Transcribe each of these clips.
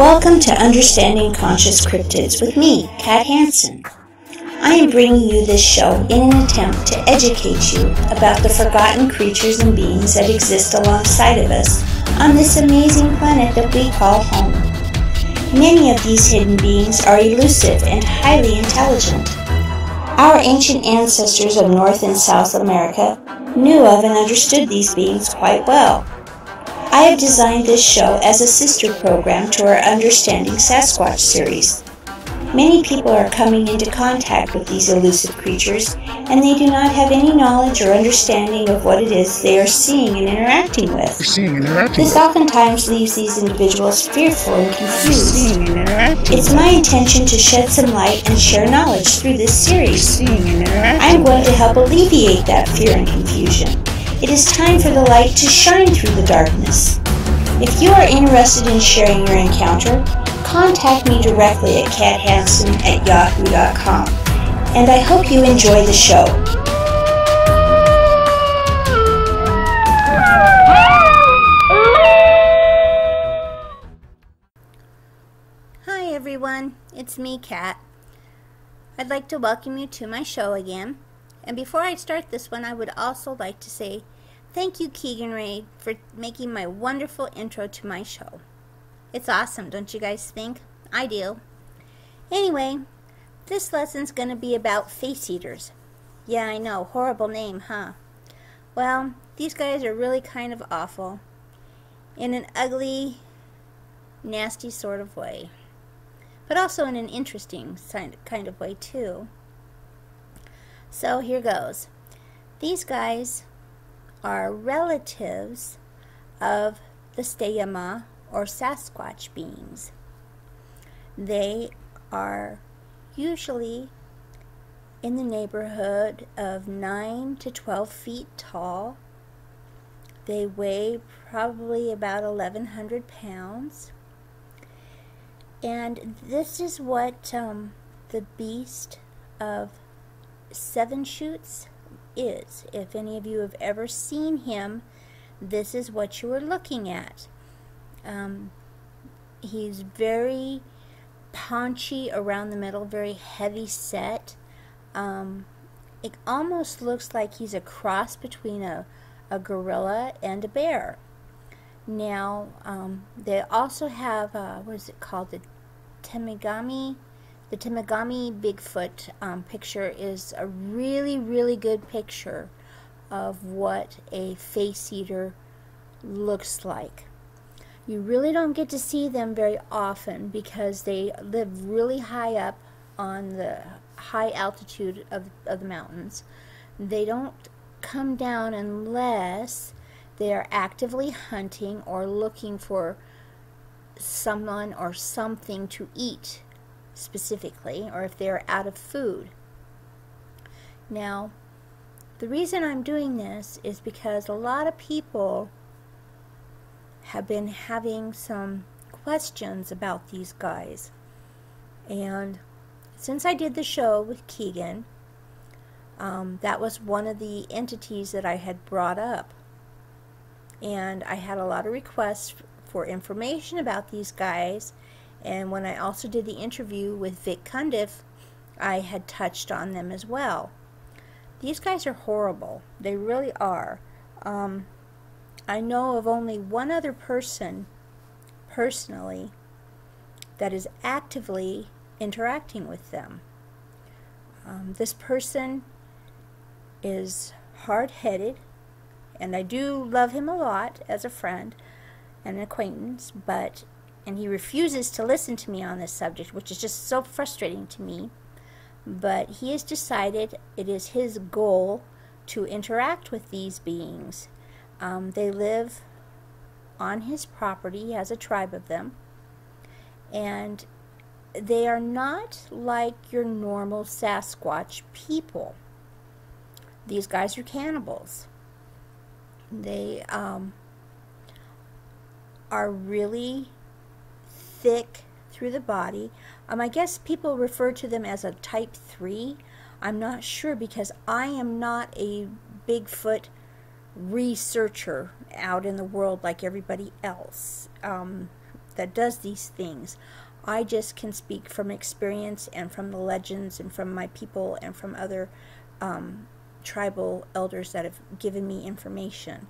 Welcome to Understanding Conscious Cryptids with me, Kat Hansen. I am bringing you this show in an attempt to educate you about the forgotten creatures and beings that exist alongside of us on this amazing planet that we call home. Many of these hidden beings are elusive and highly intelligent. Our ancient ancestors of North and South America knew of and understood these beings quite well. I have designed this show as a sister program to our Understanding Sasquatch series. Many people are coming into contact with these elusive creatures, and they do not have any knowledge or understanding of what it is they are seeing and interacting with. This oftentimes leaves these individuals fearful and confused. It's my intention to shed some light and share knowledge through this series. I am going to help alleviate that fear and confusion. It is time for the light to shine through the darkness. If you are interested in sharing your encounter, contact me directly at kathansen@yahoo.com, and I hope you enjoy the show. Hi everyone, it's me, Kat. I'd like to welcome you to my show again. And before I start this one, I would also like to say thank you, Keegan Ray, for making my wonderful intro to my show. It's awesome, don't you guys think? I do. Anyway, this lesson's going to be about face eaters. Yeah, I know, horrible name, huh? Well, these guys are really kind of awful. In an ugly, nasty sort of way. But also in an interesting kind of way, too. So here goes. These guys are relatives of the Steyama or Sasquatch beings. They are usually in the neighborhood of 9 to 12 feet tall. They weigh probably about 1,100 pounds. And this is what the beast of Seven Shoots is. If any of you have ever seen him, this is what you are looking at. He's very paunchy around the middle, very heavy set. It almost looks like he's a cross between a gorilla and a bear. Now, they also have, what is it called, the Temagami. The Temagami Bigfoot picture is a really, really good picture of what a face eater looks like. You really don't get to see them very often because they live really high up on the high altitude of the mountains. They don't come down unless they are actively hunting or looking for someone or something to eat specifically, or if they're out of food. Now, the reason I'm doing this is because a lot of people have been having some questions about these guys. And since I did the show with Keegan, that was one of the entities that I had brought up. And I had a lot of requests for information about these guys. And when I also did the interview with Vic Cundiff, I had touched on them as well. These guys are horrible. They really are. I know of only one other person, personally, that is actively interacting with them. This person is hard-headed, and I do love him a lot as a friend and an acquaintance, and he refuses to listen to me on this subject, which is just so frustrating to me. But he has decided it is his goal to interact with these beings. They live on his property. He has a tribe of them. And they are not like your normal Sasquatch people. These guys are cannibals. They are really thick through the body. I guess people refer to them as a type 3. I'm not sure because I am not a Bigfoot researcher out in the world like everybody else. that does these things. I just can speak from experience and from the legends and from my people and from other tribal elders that have given me information.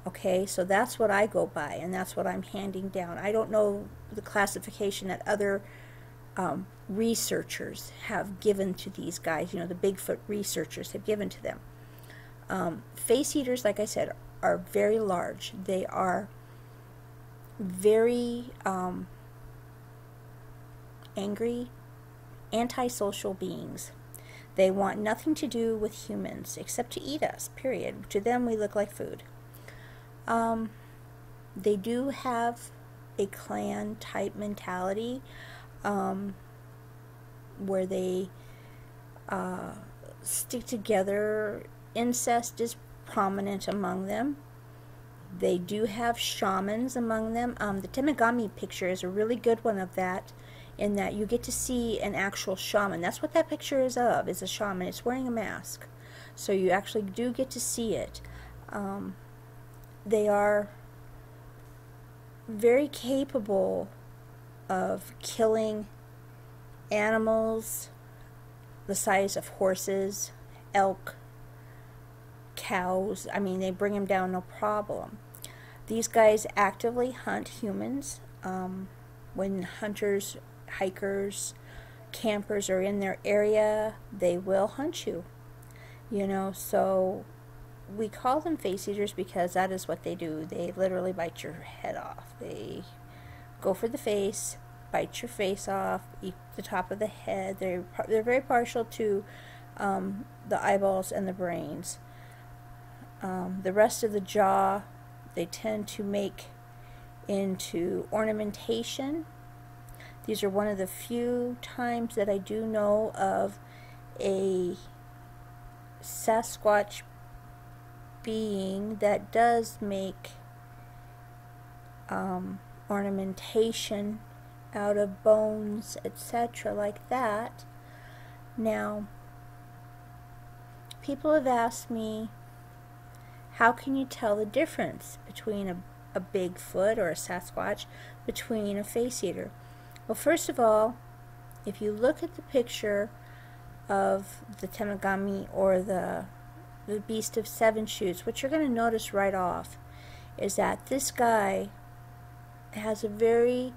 Okay, so that's what I go by, and that's what I'm handing down. I don't know the classification that other researchers have given to these guys, the Bigfoot researchers have given to them. Face eaters, like I said, are very large. They are very angry, antisocial beings. They want nothing to do with humans except to eat us, period. To them, we look like food. They do have a clan type mentality where they stick together. Incest is prominent among them. They do have shamans among them. The Temagami picture is a really good one of that, in that you get to see an actual shaman. That's what that picture is of, is a shaman. It's wearing a mask. So you actually do get to see it. They are very capable of killing animals the size of horses, elk, cows. I mean, they bring them down no problem. These guys actively hunt humans. When hunters, hikers, campers are in their area, they will hunt you. So we call them face eaters because that is what they do. They literally bite your head off. They go for the face, bite your face off, eat the top of the head. They're very partial to the eyeballs and the brains. The rest of the jaw, they tend to make into ornamentation. These are one of the few times that I do know of a Sasquatch being that does make ornamentation out of bones, etc., like that. Now, people have asked me, how can you tell the difference between a Bigfoot or a Sasquatch between a face eater? Well, first of all, if you look at the picture of the Temagami or the Beast of Seven Shoots, what you're going to notice right off is that this guy has a very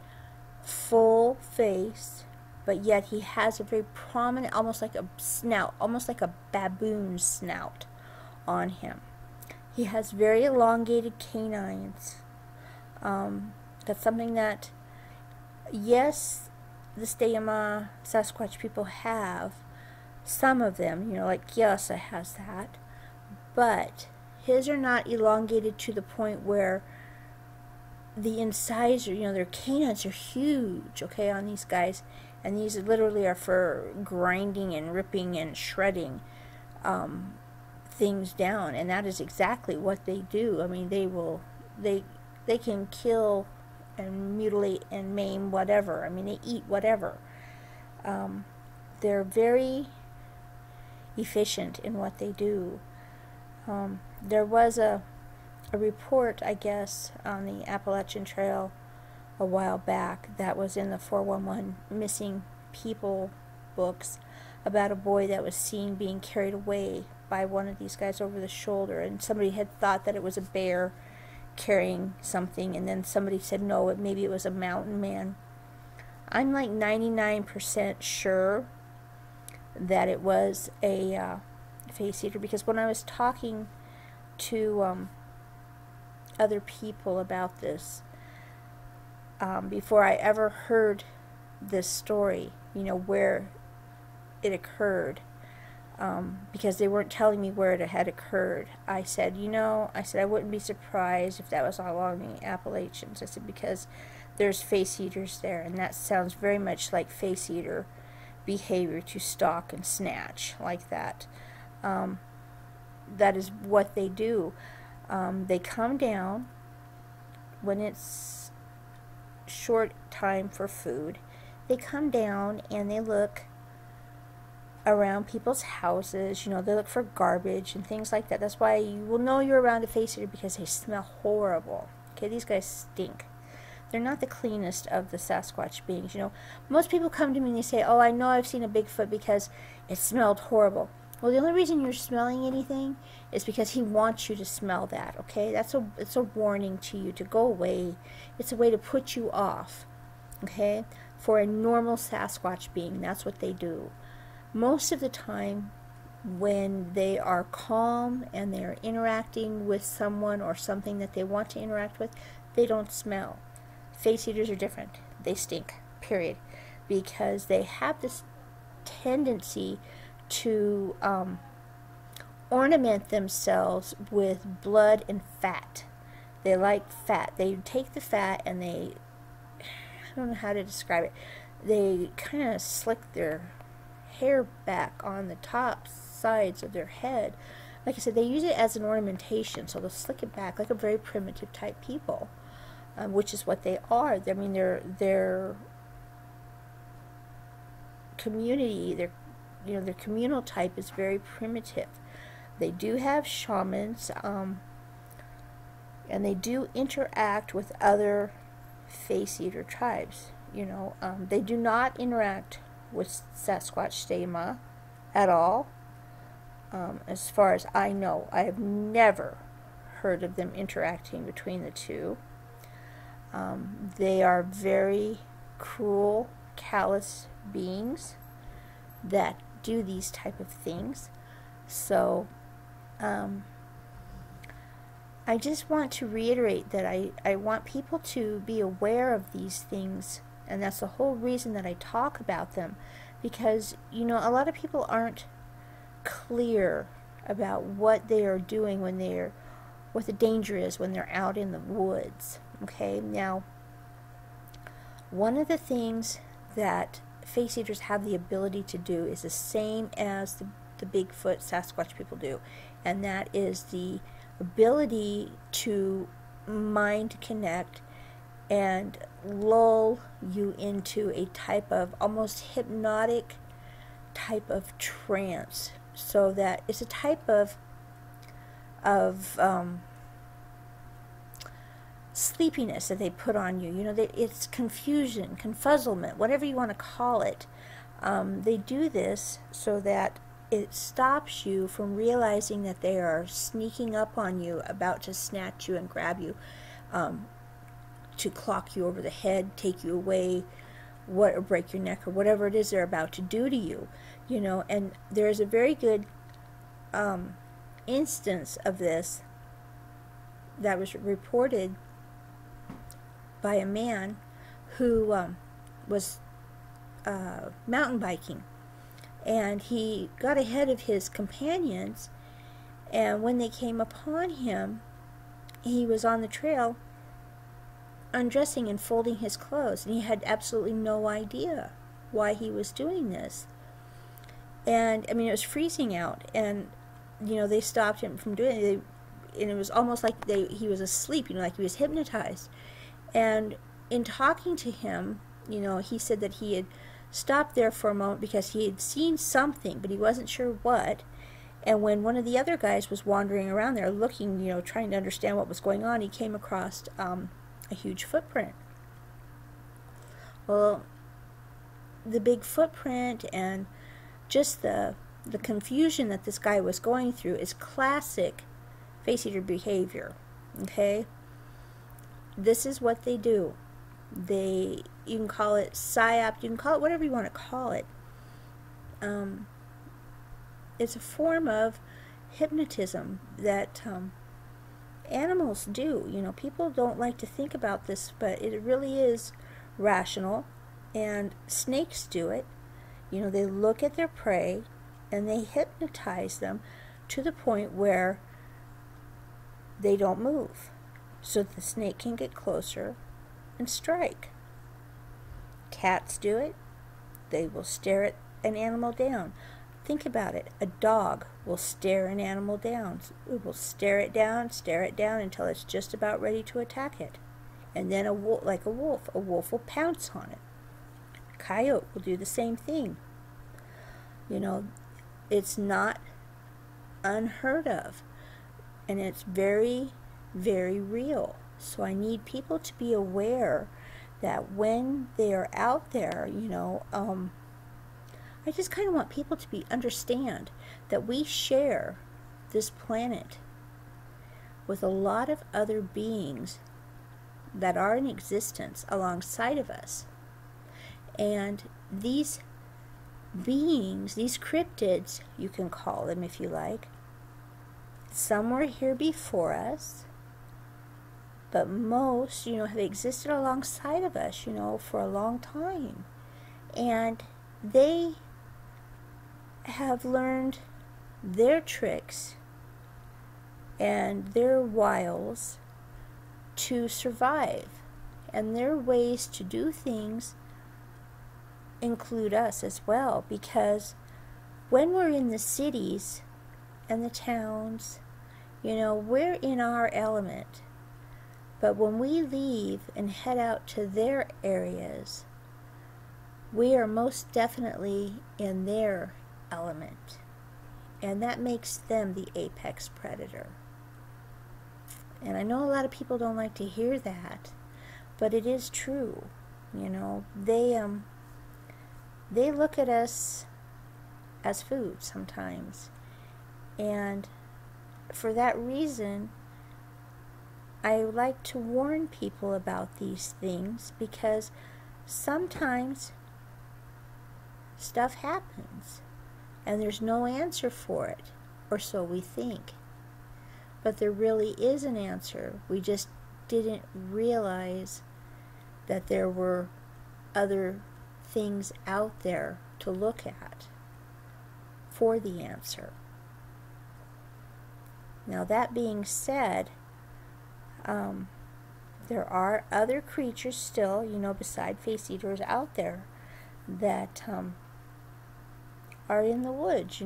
full face, but yet he has a very prominent, almost like a snout, almost like a baboon snout on him. He has very elongated canines. That's something that, yes, the Stayama Sasquatch people have. Some of them, like Gyasa has that. But his are not elongated to the point where the incisor, their canines are huge, okay, on these guys. And these literally are for grinding and ripping and shredding things down. And that is exactly what they do. I mean, they can kill and mutilate and maim whatever. I mean, they eat whatever. They're very efficient in what they do. There was a report, I guess, on the Appalachian Trail a while back that was in the 411 missing people books about a boy that was seen being carried away by one of these guys over the shoulder, and somebody had thought that it was a bear carrying something, and then somebody said no, maybe it was a mountain man. I'm like 99% sure that it was a face eater, because when I was talking to other people about this, before I ever heard this story, where it occurred, because they weren't telling me where it had occurred, I said, I wouldn't be surprised if that was all along the Appalachians. I said, because there's face eaters there, and that sounds very much like face eater behavior, to stalk and snatch like that. That is what they do. They come down when it's short time for food. They come down and they look around people's houses. They look for garbage and things like that. That's why you will know you're around a face eater, because they smell horrible. Okay, these guys stink. they're not the cleanest of the Sasquatch beings. You know, most people come to me and they say, "Oh, I know I've seen a Bigfoot because it smelled horrible." Well, the only reason you're smelling anything is because he wants you to smell that, okay? It's a warning to you to go away. It's a way to put you off, okay? For a normal Sasquatch being, that's what they do. Most of the time, when they are calm and they're interacting with someone or something that they want to interact with, they don't smell. Face eaters are different. They stink, period. Because they have this tendency to ornament themselves with blood and fat. They like fat. They take the fat and I don't know how to describe it. They kind of slick their hair back on the top sides of their head. Like I said, they use it as an ornamentation, so they'll slick it back like a very primitive type people, which is what they are. I mean, their community, their communal type is very primitive. They do have shamans, and they do interact with other face eater tribes. They do not interact with Sasquatch Stema at all. As far as I know, I have never heard of them interacting between the two. They are very cruel, callous beings that do these type of things. So I just want to reiterate that I want people to be aware of these things, and that's the whole reason that I talk about them, because a lot of people aren't clear about what they are doing what the danger is when they're out in the woods. Okay, now one of the things that face eaters have the ability to do is the same as the Bigfoot Sasquatch people do, and that is the ability to mind connect and lull you into a type of almost hypnotic type of trance, so that it's a type of sleepiness that they put on you. It's confusion, confuzzlement, whatever you want to call it. They do this so that it stops you from realizing that they are sneaking up on you, about to snatch you and grab you, to clock you over the head, take you away, or break your neck, or whatever it is they're about to do to you. And there's a very good instance of this that was reported by a man who was mountain biking, and he got ahead of his companions, and when they came upon him, he was on the trail undressing and folding his clothes, and he had absolutely no idea why he was doing this. And I mean, it was freezing out, and they stopped him from doing it, and it was almost like he was asleep, like he was hypnotized. And in talking to him, he said that he had stopped there for a moment because he had seen something, but he wasn't sure what. And when one of the other guys was wandering around there looking, trying to understand what was going on, he came across a huge footprint. Well, the big footprint and just the confusion that this guy was going through is classic face eater behavior. Okay? This is what they do. You can call it psyop, you can call it whatever you want to call it. It's a form of hypnotism that animals do. People don't like to think about this, but it really is rational, and snakes do it. They look at their prey and they hypnotize them to the point where they don't move, so the snake can get closer and strike. Cats do it. They will stare at an animal down. Think about it. A dog will stare an animal down. It will stare it down until it's just about ready to attack it. And then a wolf will pounce on it. A coyote will do the same thing. It's not unheard of, and it's very, very real. So I need people to be aware that when they're out there, I just kind of want people to understand that we share this planet with a lot of other beings that are in existence alongside of us. And these beings, these cryptids, you can call them if you like, some were here before us, but most, have existed alongside of us, for a long time. And they have learned their tricks and their wiles to survive. And their ways to do things include us as well, because when we're in the cities and the towns, we're in our element. But when we leave and head out to their areas, we are most definitely in their element. And that makes them the apex predator. And I know a lot of people don't like to hear that, but it is true. They look at us as food sometimes. And for that reason, I like to warn people about these things, because sometimes stuff happens and there's no answer for it, or so we think. But there really is an answer. We just didn't realize that there were other things out there to look at for the answer. Now, that being said, there are other creatures still, beside face eaters out there that are in the woods.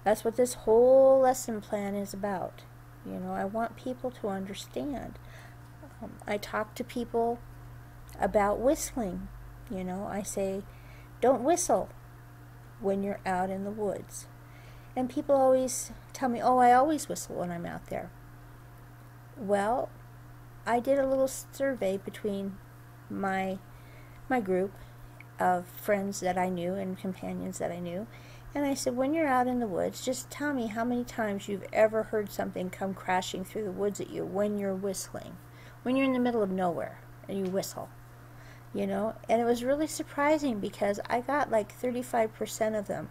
That's what this whole lesson plan is about. I want people to understand. I talk to people about whistling. I say, don't whistle when you're out in the woods. And people always tell me, oh, I always whistle when I'm out there. Well, I did a little survey between my group of friends that I knew and companions that I knew. And I said, when you're out in the woods, just tell me how many times you've ever heard something come crashing through the woods at you when you're whistling. When you're in the middle of nowhere and you whistle. And it was really surprising, because I got like 35% of them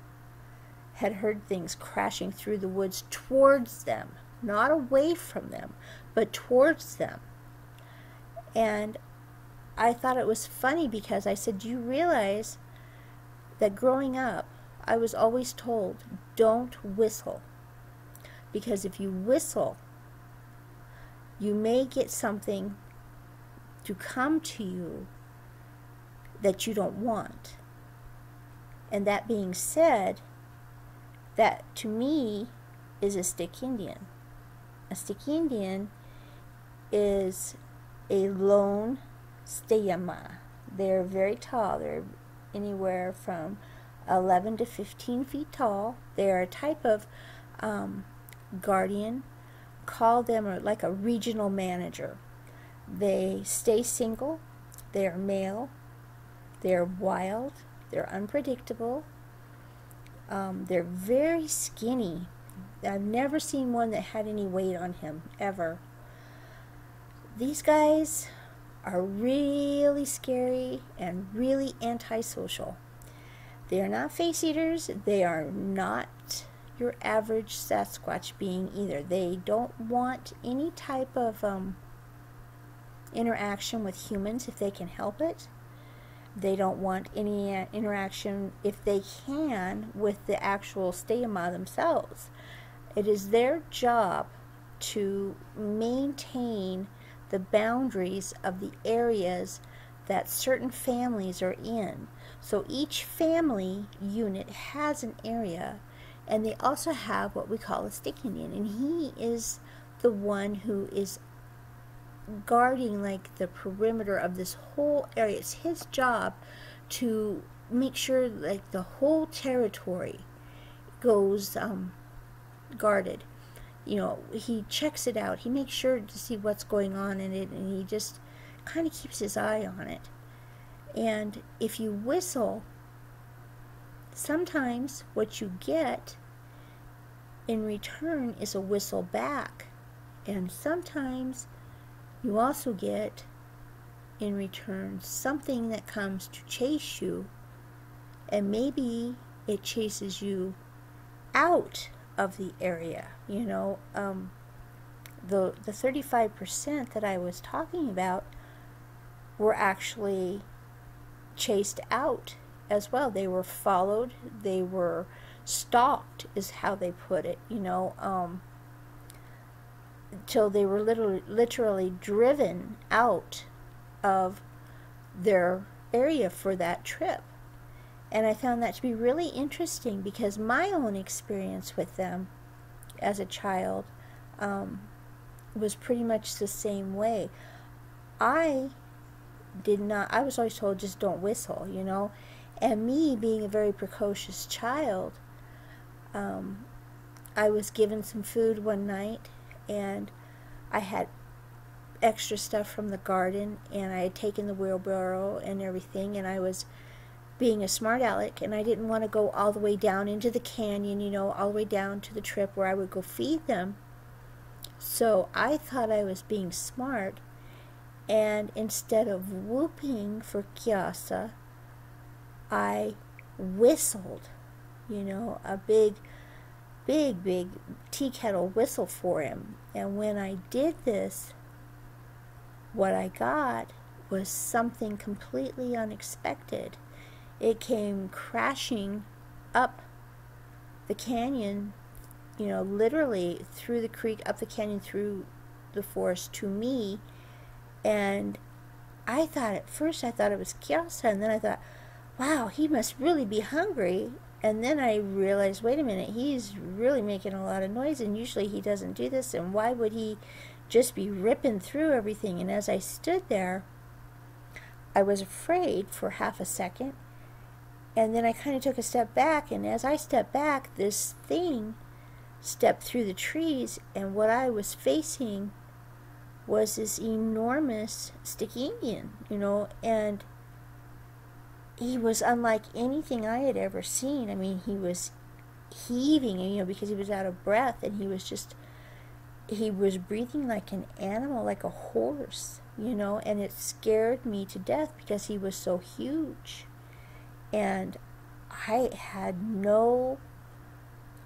had heard things crashing through the woods towards them. Not away from them, but towards them. And I thought it was funny, because I said, do you realize that growing up, I was always told, don't whistle. Because if you whistle, you may get something to come to you that you don't want. And that being said, that to me is a stick Indian. A stick Indian is a lone stayama. They're very tall. They're anywhere from 11 to 15 feet tall. They are a type of guardian. Call them like a regional manager. They stay single. They are male. They're wild. They're unpredictable. They're very skinny. I've never seen one that had any weight on him, ever. These guys are really scary and really antisocial. They are not face eaters. They are not your average Sasquatch being either. They don't want any type of interaction with humans if they can help it. They don't want any interaction, if they can, with the actual stayama themselves. It is their job to maintain the boundaries of the areas that certain families are in. So each family unit has an area, and they also have what we call a stick Indian, and he is the one who is guarding like the perimeter of this whole area. It's his job to make sure like the whole territory goes guarded. He checks it out. He makes sure to see what's going on in it, and he just kind of keeps his eye on it. And if you whistle, sometimes what you get in return is a whistle back. And sometimes you also get in return something that comes to chase you, and maybe it chases you out of the area. You know, the 35% that I was talking about were actually chased out as well. They were followed, they were stalked, is how they put it, you know, till they were literally driven out of their area for that trip. And I found that to be really interesting, because my own experience with them as a child was pretty much the same way. I was always told, just don't whistle, you know. And me being a very precocious child, I was given some food one night, and I had extra stuff from the garden, and I had taken the wheelbarrow and everything, and I was being a smart aleck, and I didn't want to go all the way down into the canyon, you know, all the way down to the trip where I would go feed them. So I thought I was being smart, and instead of whooping for Kyasa, I whistled, you know, a big tea kettle whistle for him. And when I did this, what I got was something completely unexpected. It came crashing up the canyon, you know, literally through the creek, up the canyon, through the forest to me. And I thought, at first I thought it was Kyasa, and then I thought, wow, he must really be hungry. And then I realized, wait a minute, he's really making a lot of noise, and usually he doesn't do this, and why would he just be ripping through everything? And as I stood there, I was afraid for half a second, and then I kind of took a step back, and as I stepped back, this thing stepped through the trees, and what I was facing was this enormous sticky Indian, you know, and he was unlike anything I had ever seen. I mean, he was heaving, you know, because he was out of breath, and he was breathing like an animal, like a horse, you know, and it scared me to death because he was so huge. And I had no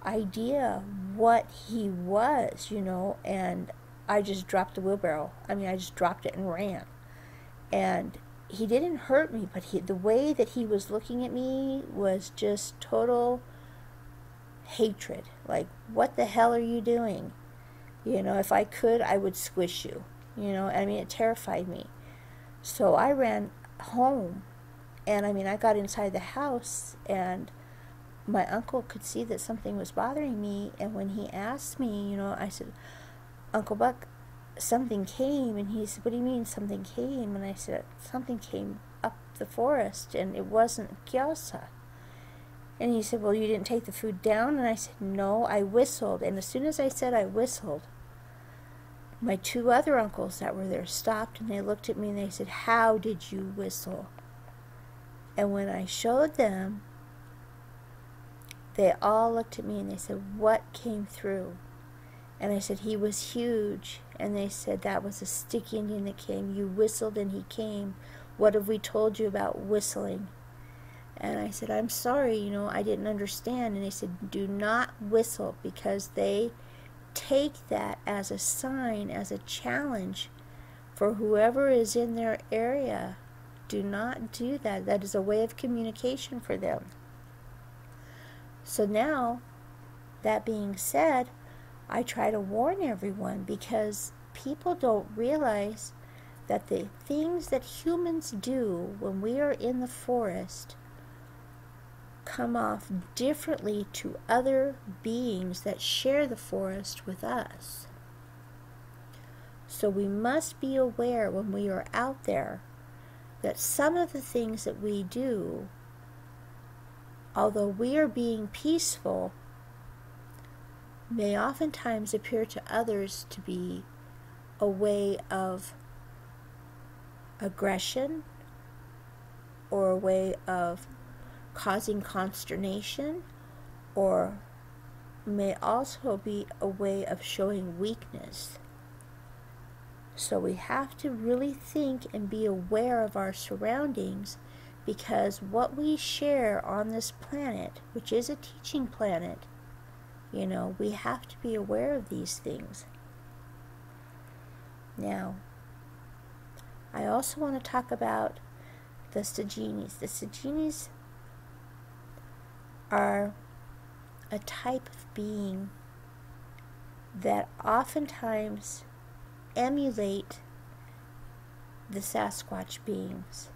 idea what he was, you know, and I just dropped the wheelbarrow. I mean, I just dropped it and ran. And he didn't hurt me, but the way that he was looking at me was just total hatred. Like, what the hell are you doing? You know, if I could, I would squish you. You know, I mean, it terrified me. So I ran home, and I mean, I got inside the house, and my uncle could see that something was bothering me, and when he asked me, you know, I said, Uncle Buck, something came. And he said, what do you mean something came? And I said, something came up the forest, and it wasn't Kyasa. And he said, well, you didn't take the food down? And I said, no, I whistled. And as soon as I said I whistled, my two other uncles that were there stopped, and they looked at me, and they said, how did you whistle? And when I showed them, they all looked at me, and they said, what came through? And I said, he was huge. And they said, that was a stick Indian that came. You whistled and he came. What have we told you about whistling? And I said, I'm sorry, you know, I didn't understand. And they said, do not whistle, because they take that as a sign, as a challenge for whoever is in their area. Do not do that. That is a way of communication for them. So now, that being said, I try to warn everyone, because people don't realize that the things that humans do when we are in the forest come off differently to other beings that share the forest with us. So we must be aware when we are out there that some of the things that we do, although we are being peaceful, may oftentimes appear to others to be a way of aggression or a way of causing consternation, or may also be a way of showing weakness. So we have to really think and be aware of our surroundings, because what we share on this planet, which is a teaching planet, we have to be aware of these things. Now, I also want to talk about the Sajinis. The Sajinis are a type of being that oftentimes emulate the Sasquatch beings.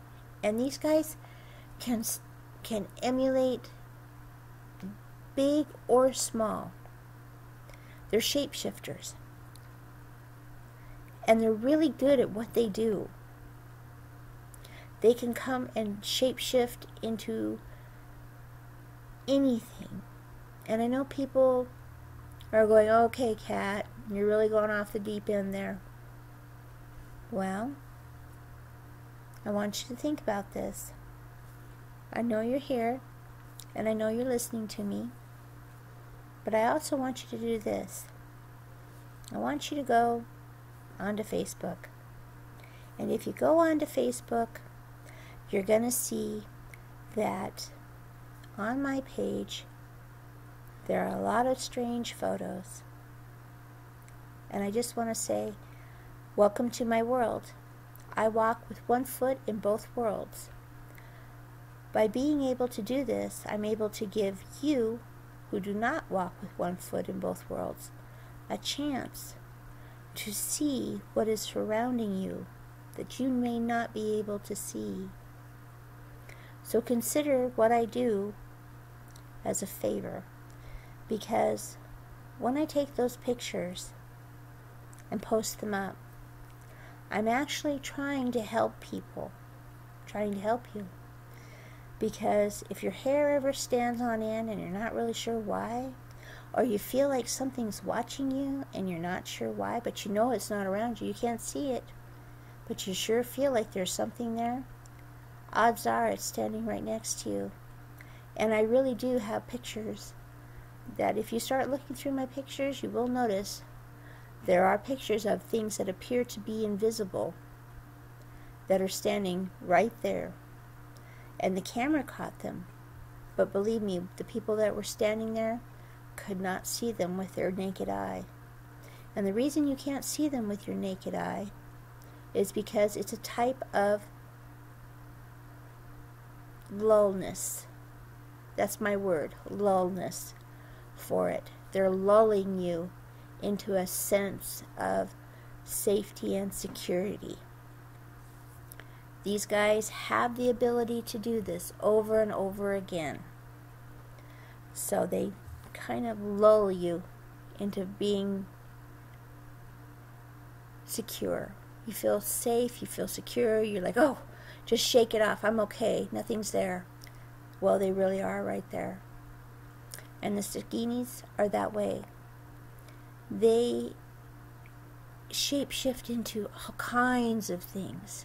And these guys can emulate big or small. They're shapeshifters. And they're really good at what they do. They can come and shapeshift into anything. And I know people are going, okay, Kat, you're really going off the deep end there. Well, I want you to think about this. I know you're here, and I know you're listening to me, but I also want you to do this. I want you to go onto Facebook. And if you go onto Facebook, you're going to see that on my page, there are a lot of strange photos. And I just want to say, welcome to my world. I walk with one foot in both worlds. By being able to do this, I'm able to give you, who do not walk with one foot in both worlds, a chance to see what is surrounding you that you may not be able to see. So consider what I do as a favor, because when I take those pictures and post them up, I'm actually trying to help people, trying to help you. Because if your hair ever stands on end and you're not really sure why, or you feel like something's watching you and you're not sure why, but you know it's not around you, you can't see it, but you sure feel like there's something there, odds are it's standing right next to you. And I really do have pictures that if you start looking through my pictures, you will notice there are pictures of things that appear to be invisible that are standing right there. And the camera caught them. But believe me, the people that were standing there could not see them with their naked eye. And the reason you can't see them with your naked eye is because it's a type of lullness. That's my word, lullness for it. They're lulling you into a sense of safety and security. These guys have the ability to do this over and over again. So they kind of lull you into being secure. You feel safe, you feel secure, you're like, oh, just shake it off, I'm okay, nothing's there. Well, they really are right there. And the Sajinis are that way. They shapeshift into all kinds of things.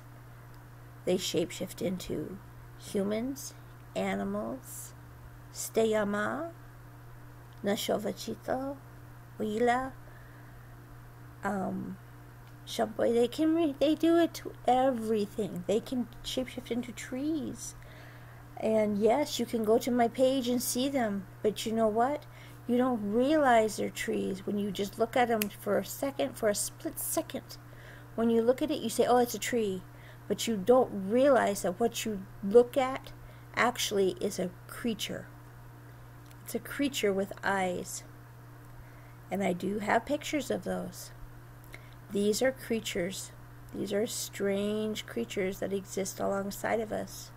They shapeshift into humans, animals, steyama, nashovachito, huila, shampoy. They do it to everything. They can shapeshift into trees. And yes, you can go to my page and see them, but you know what? You don't realize they're trees when you just look at them for a second, for a split second. When you look at it, you say, oh, it's a tree. But you don't realize that what you look at actually is a creature. It's a creature with eyes. And I do have pictures of those. These are creatures. These are strange creatures that exist alongside of us,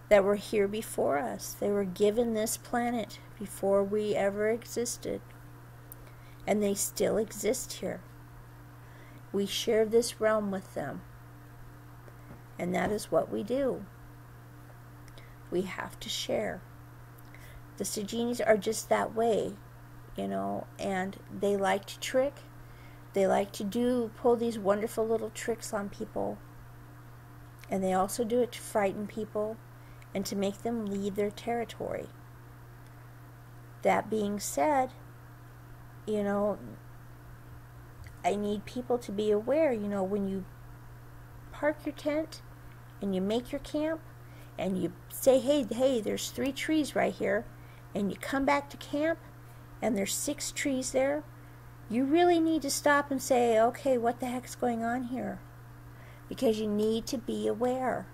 that were here before us. They were given this planet before we ever existed. And they still exist here. We share this realm with them. And that is what we do. We have to share. The Sajinis are just that way, and they like to trick. They like to pull these wonderful little tricks on people. And they also do it to frighten people and to make them leave their territory. That being said, you know, I need people to be aware, you know, when you park your tent and you make your camp and you say, hey, there's 3 trees right here, and you come back to camp and there's 6 trees there, you really need to stop and say, okay, what the heck's going on here? Because you need to be aware.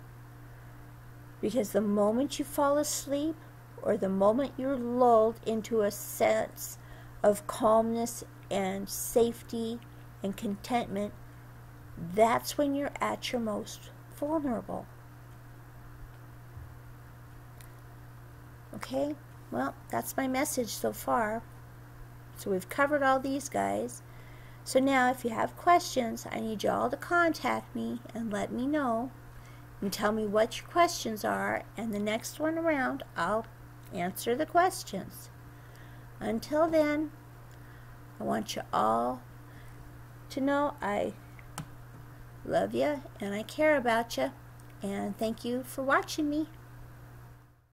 Because the moment you fall asleep, or the moment you're lulled into a sense of calmness and safety and contentment, that's when you're at your most vulnerable. Okay? Well, that's my message so far. So we've covered all these guys. So now if you have questions, I need you all to contact me and let me know. And tell me what your questions are, and the next one around, I'll answer the questions. Until then, I want you all to know I love you and I care about you, and thank you for watching me.